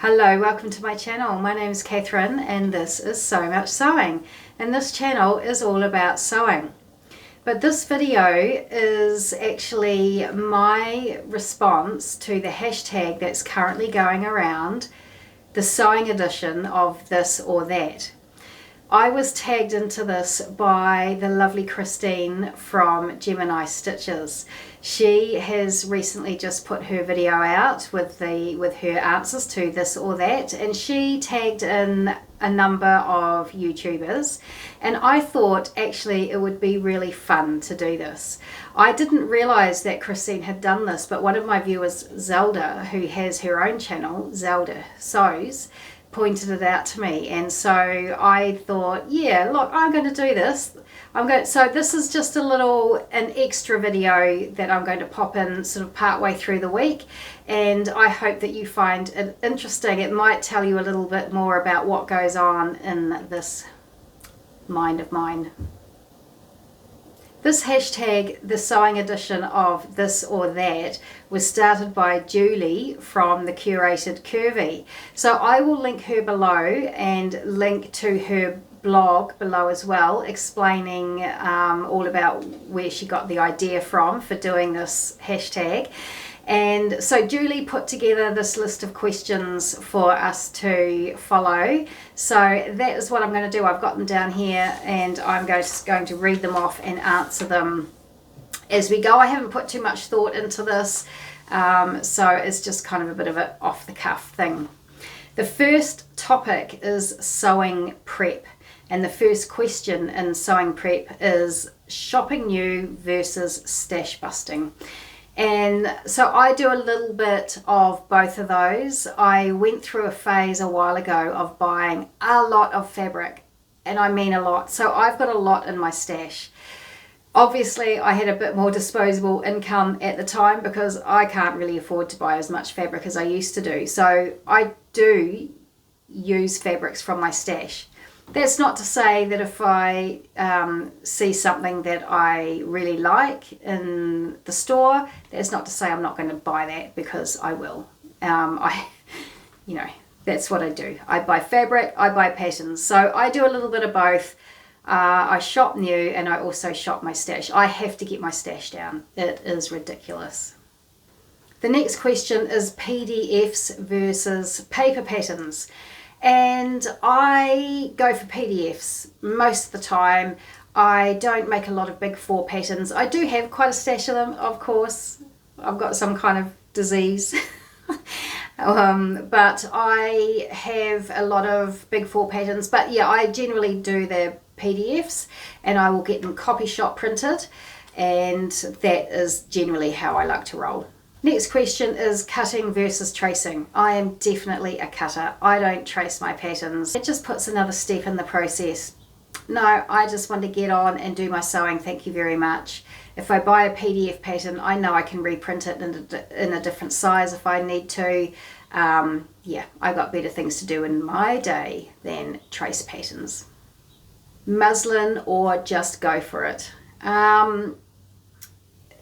Hello, welcome to my channel. My name is Catherine and this is So Much Sewing, and this channel is all about sewing. But this video is actually my response to the hashtag that's currently going around, the sewing edition of this or that. I was tagged into this by the lovely Christine from Gemini Stitches. She has recently just put her video out with her answers to this or that, and she tagged in a number of YouTubers, and I thought actually it would be really fun to do this. I didn't realize that Christine had done this, but one of my viewers, Zelda, who has her own channel, Zelda Sews, pointed it out to me, and so I thought, yeah, look, I'm going to do this. So this is just an extra video that I'm going to pop in sort of part way through the week, and I hope that you find it interesting. It might tell you a little bit more about what goes on in this mind of mine. This hashtag, the sewing edition of this or that, was started by Julie from the Curated Curvy. So I will link her below and link to her blog below as well, explaining all about where she got the idea from for doing this hashtag. And so Julie put together this list of questions for us to follow. So that is what I'm going to do. I've got them down here and I'm going to read them off and answer them as we go. I haven't put too much thought into this, so it's just kind of a bit of an off-the-cuff thing. The first topic is sewing prep. And the first question in sewing prep is shopping new versus stash busting. And so I do a little bit of both of those. I went through a phase a while ago of buying a lot of fabric, and I mean a lot. So I've got a lot in my stash. Obviously, I had a bit more disposable income at the time because I can't really afford to buy as much fabric as I used to do. So I do use fabrics from my stash. That's not to say that if I see something that I really like in the store, that's not to say I'm not going to buy that, because I will. That's what I do. I buy fabric, I buy patterns. So I do a little bit of both. I shop new and I also shop my stash. I have to get my stash down. It is ridiculous. The next question is PDFs versus paper patterns. And I go for PDFs most of the time. I don't make a lot of big four patterns. I do have quite a stash of them, of course. I've got some kind of disease. But I have a lot of big four patterns. But yeah, I generally do the PDFs and I will get them copy shop printed. And that is generally how I like to roll. Next question is cutting versus tracing. I am definitely a cutter. I don't trace my patterns. It just puts another step in the process. No, I just want to get on and do my sewing, thank you very much. If I buy a PDF pattern, I know I can reprint it in a different size if I need to. Yeah, I got better things to do in my day than trace patterns. Muslin or just go for it.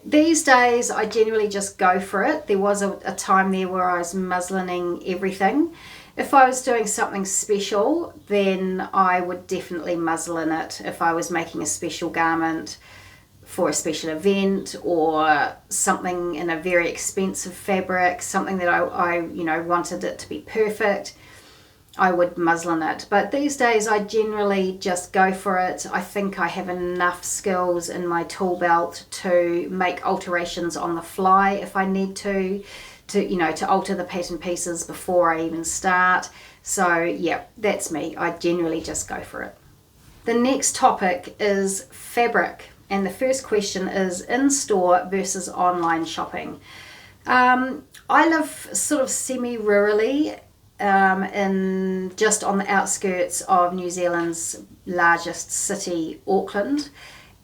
These days I generally just go for it. There was a time there where I was muslining everything. If I was doing something special, then I would definitely muslin it. If I was making a special garment for a special event or something in a very expensive fabric, something that I wanted it to be perfect, I would muslin it. But these days I generally just go for it. I think I have enough skills in my tool belt to make alterations on the fly if I need to alter the pattern pieces before I even start. So yeah, that's me. I generally just go for it. The next topic is fabric, and the first question is in-store versus online shopping. I live sort of semi-rurally, just on the outskirts of New Zealand's largest city, Auckland,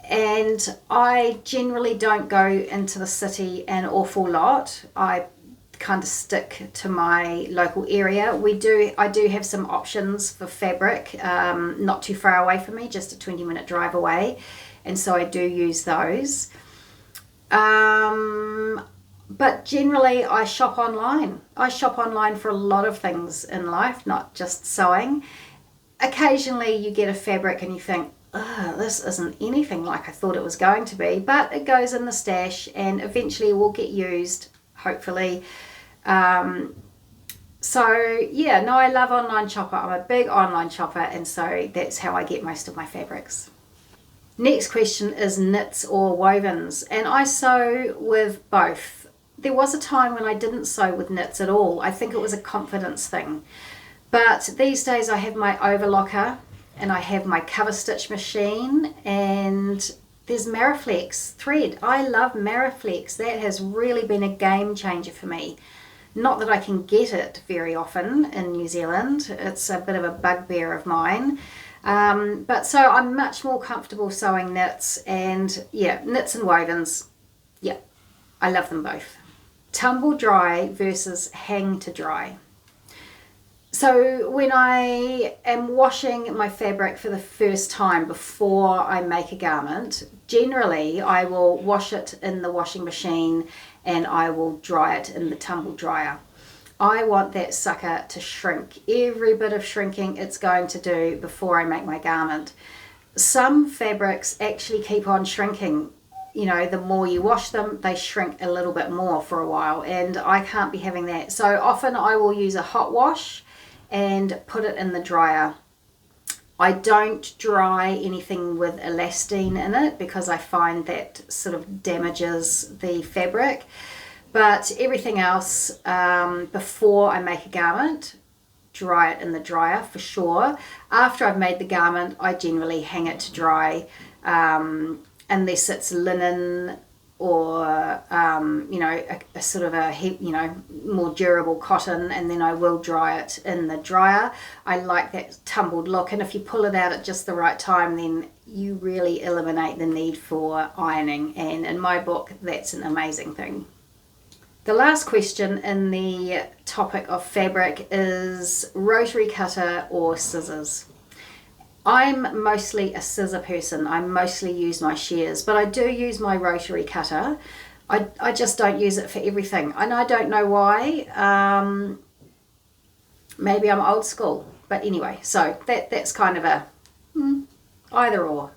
and I generally don't go into the city an awful lot. I kind of stick to my local area. I do have some options for fabric, not too far away from me, just a 20-minute drive away, and so I do use those. But generally I shop online. I shop online for a lot of things in life, not just sewing. Occasionally you get a fabric and you think, oh, this isn't anything like I thought it was going to be, but it goes in the stash and eventually will get used, hopefully. So yeah, no, I love online shopper. I'm a big online shopper, and so that's how I get most of my fabrics. Next question is knits or wovens, and I sew with both. There was a time when I didn't sew with knits at all. I think it was a confidence thing. But these days I have my overlocker and I have my cover stitch machine, and there's Mariflex thread. I love Mariflex. That has really been a game changer for me. Not that I can get it very often in New Zealand. It's a bit of a bugbear of mine. But so I'm much more comfortable sewing knits, and yeah, knits and wovens. Yeah, I love them both. Tumble dry versus hang to dry. So when I am washing my fabric for the first time before I make a garment, generally I will wash it in the washing machine and I will dry it in the tumble dryer. I want that sucker to shrink. Every bit of shrinking it's going to do before I make my garment. Some fabrics actually keep on shrinking. You know, the more you wash them, they shrink a little bit more for a while, and I can't be having that. So often I will use a hot wash and put it in the dryer. I don't dry anything with elastane in it because I find that sort of damages the fabric. But everything else, before I make a garment, dry it in the dryer for sure. After I've made the garment, I generally hang it to dry, unless it's linen or a sort of a more durable cotton, and then I will dry it in the dryer. I like that tumbled look, and if you pull it out at just the right time, then you really eliminate the need for ironing, and in my book that's an amazing thing. The last question in the topic of fabric is rotary cutter or scissors. I'm mostly a scissor person. I mostly use my shears, but I do use my rotary cutter. I just don't use it for everything, and I don't know why. Maybe I'm old school, but anyway, so that's kind of a either or.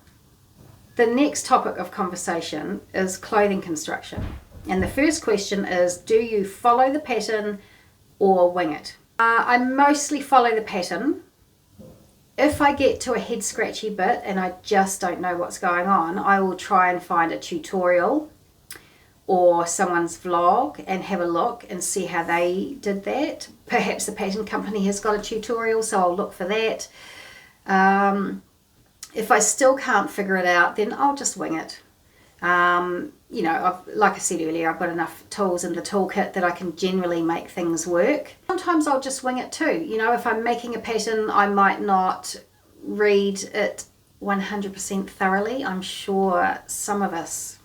The next topic of conversation is clothing construction, and the first question is, do you follow the pattern or wing it? I mostly follow the pattern. If I get to a head scratchy bit and I just don't know what's going on, I will try and find a tutorial or someone's vlog and have a look and see how they did that. Perhaps the pattern company has got a tutorial, so I'll look for that. If I still can't figure it out, then I'll just wing it. Like I said earlier, I've got enough tools in the toolkit that I can generally make things work. Sometimes I'll just wing it too. You know, if I'm making a pattern, I might not read it 100% thoroughly. I'm sure some others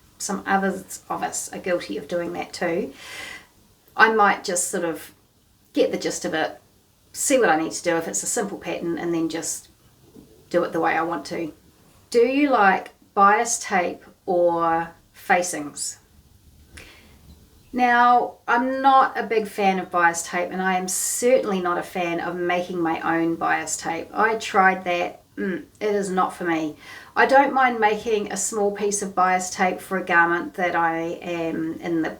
of us are guilty of doing that too. I might just sort of get the gist of it, see what I need to do if it's a simple pattern, and then just do it the way I want to. Do you like bias tape or facings? Now, I'm not a big fan of bias tape, and I am certainly not a fan of making my own bias tape. I tried that. It is not for me. I don't mind making a small piece of bias tape for a garment that I am in the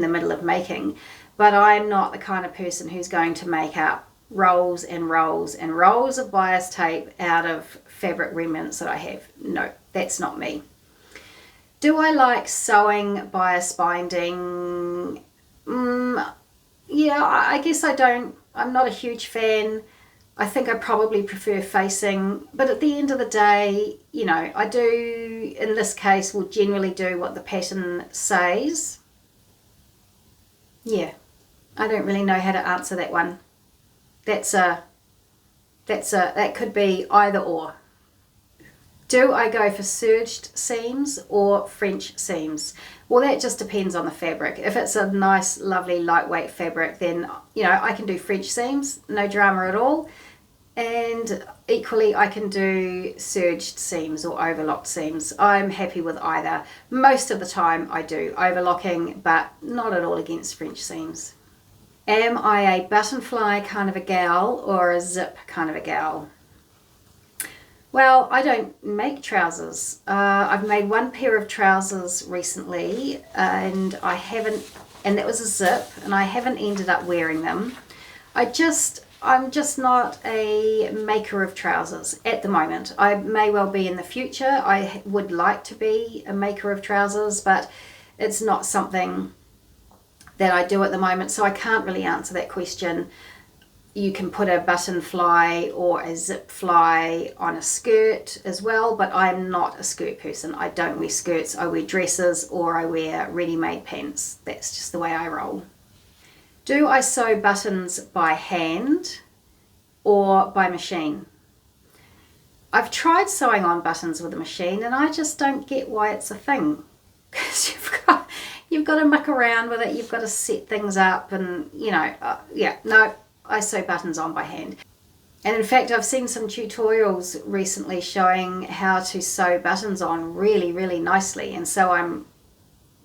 middle of making, but I'm not the kind of person who's going to make up rolls and rolls and rolls of bias tape out of fabric remnants that I have. No, that's not me. Do I like sewing bias binding? Yeah, I guess I don't. I'm not a huge fan. I think I probably prefer facing, but at the end of the day, I do, in this case, will generally do what the pattern says. Yeah, I don't really know how to answer that one. That could be either or. Do I go for serged seams or French seams? Well, that just depends on the fabric. If it's a nice, lovely, lightweight fabric, then, I can do French seams, no drama at all. And equally, I can do serged seams or overlocked seams. I'm happy with either. Most of the time I do overlocking, but not at all against French seams. Am I a button fly kind of a gal or a zip kind of a gal? Well, I don't make trousers. I've made one pair of trousers recently, and that was a zip, and I haven't ended up wearing them. I'm just not a maker of trousers at the moment. I may well be in the future. I would like to be a maker of trousers, but it's not something that I do at the moment, so I can't really answer that question. You can put a button fly or a zip fly on a skirt as well, but I'm not a skirt person. I don't wear skirts. I wear dresses or I wear ready-made pants. That's just the way I roll. Do I sew buttons by hand or by machine? I've tried sewing on buttons with a machine and I just don't get why it's a thing. Because you've got to muck around with it, you've got to set things up and, no, I sew buttons on by hand. And in fact, I've seen some tutorials recently showing how to sew buttons on really, really nicely. And so I'm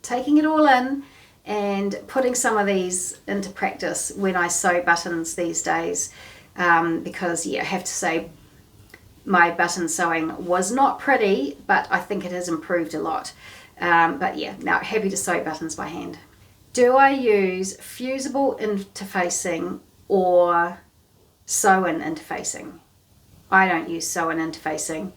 taking it all in and putting some of these into practice when I sew buttons these days. Because, I have to say, my button sewing was not pretty, but I think it has improved a lot. Happy to sew buttons by hand. Do I use fusible interfacing or sew-in interfacing? I don't use sew-in interfacing.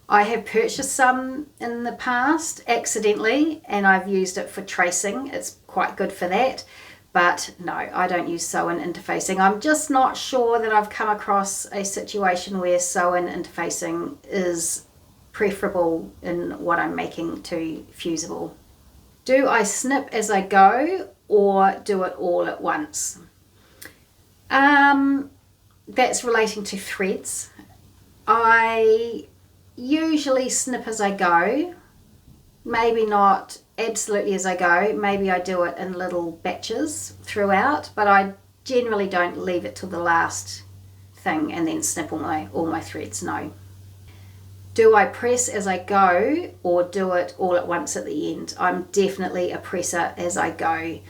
I have purchased some in the past accidentally and I've used it for tracing. It's quite good for that, but no, I don't use sew-in interfacing. I'm just not sure that I've come across a situation where sew-in interfacing is preferable in what I'm making to fusible. Do I snip as I go or do it all at once? That's relating to threads. I usually snip as I go, maybe not absolutely as I go, maybe I do it in little batches throughout, but I generally don't leave it till the last thing and then snip all my threads, no. Do I press as I go or do it all at once at the end? I'm definitely a presser as I go.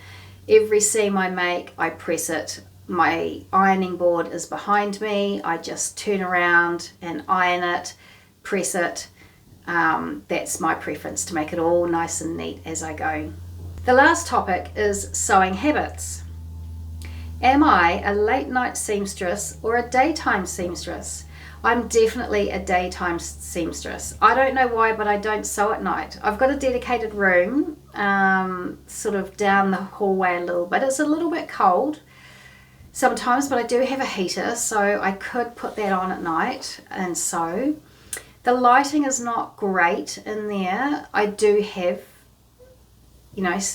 Every seam I make, I press it. My ironing board is behind me. I just turn around and iron it, press it. That's my preference, to make it all nice and neat as I go. The last topic is sewing habits. Am I a late night seamstress or a daytime seamstress? I'm definitely a daytime seamstress. I don't know why, but I don't sew at night. I've got a dedicated room, sort of down the hallway a little bit. It's a little bit cold sometimes, but I do have a heater, so I could put that on at night and sew. The lighting is not great in there. I do have,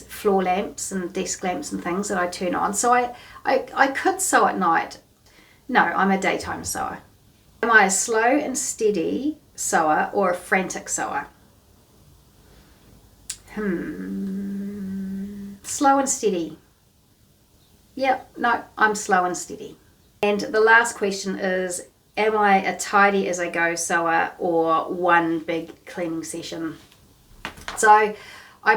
floor lamps and desk lamps and things that I turn on, so I could sew at night. No, I'm a daytime sewer. Am I a slow and steady sewer or a frantic sewer? Slow and steady. Yep, no, I'm slow and steady. And the last question is, am I a tidy as I go sewer or one big cleaning session? So I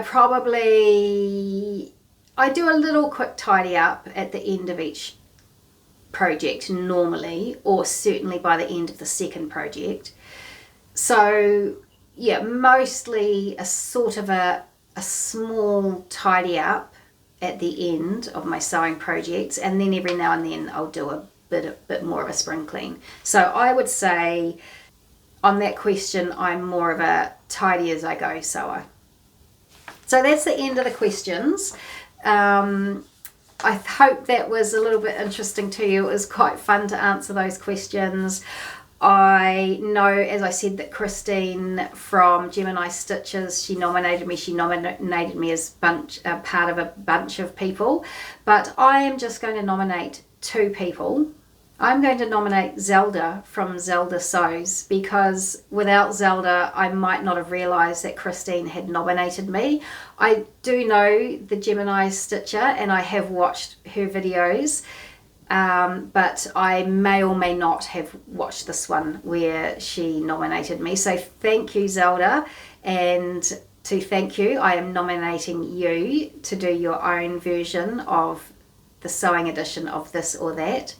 do a little quick tidy up at the end of each project normally, or certainly by the end of the second project. So mostly a sort of a small tidy up at the end of my sewing projects, and then every now and then I'll do a bit more of a spring clean. So I would say on that question, I'm more of a tidy as I go sewer. So that's the end of the questions. I hope that was a little bit interesting to you. It was quite fun to answer those questions. I know, as I said, that Christine from Gemini Stitches, she nominated me as part of a bunch of people, but I am just going to nominate 2 people. I'm going to nominate Zelda from Zelda Sews, because without Zelda I might not have realised that Christine had nominated me. I do know the Gemini Stitcher and I have watched her videos. but I may or may not have watched this one where she nominated me. So thank you, Zelda, and to thank you, I am nominating you to do your own version of the sewing edition of This or That.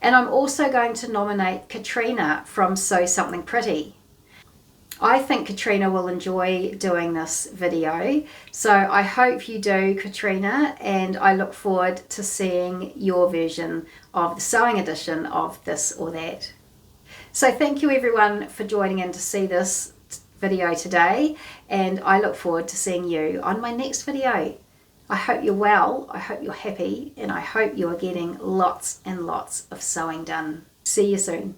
And I'm also going to nominate Katrina from Sew Something Pretty. I think Katrina will enjoy doing this video, so I hope you do, Katrina, and I look forward to seeing your version of the sewing edition of This or That. So thank you everyone for joining in to see this video today, and I look forward to seeing you on my next video. I hope you're well, I hope you're happy, and I hope you are getting lots and lots of sewing done. See you soon.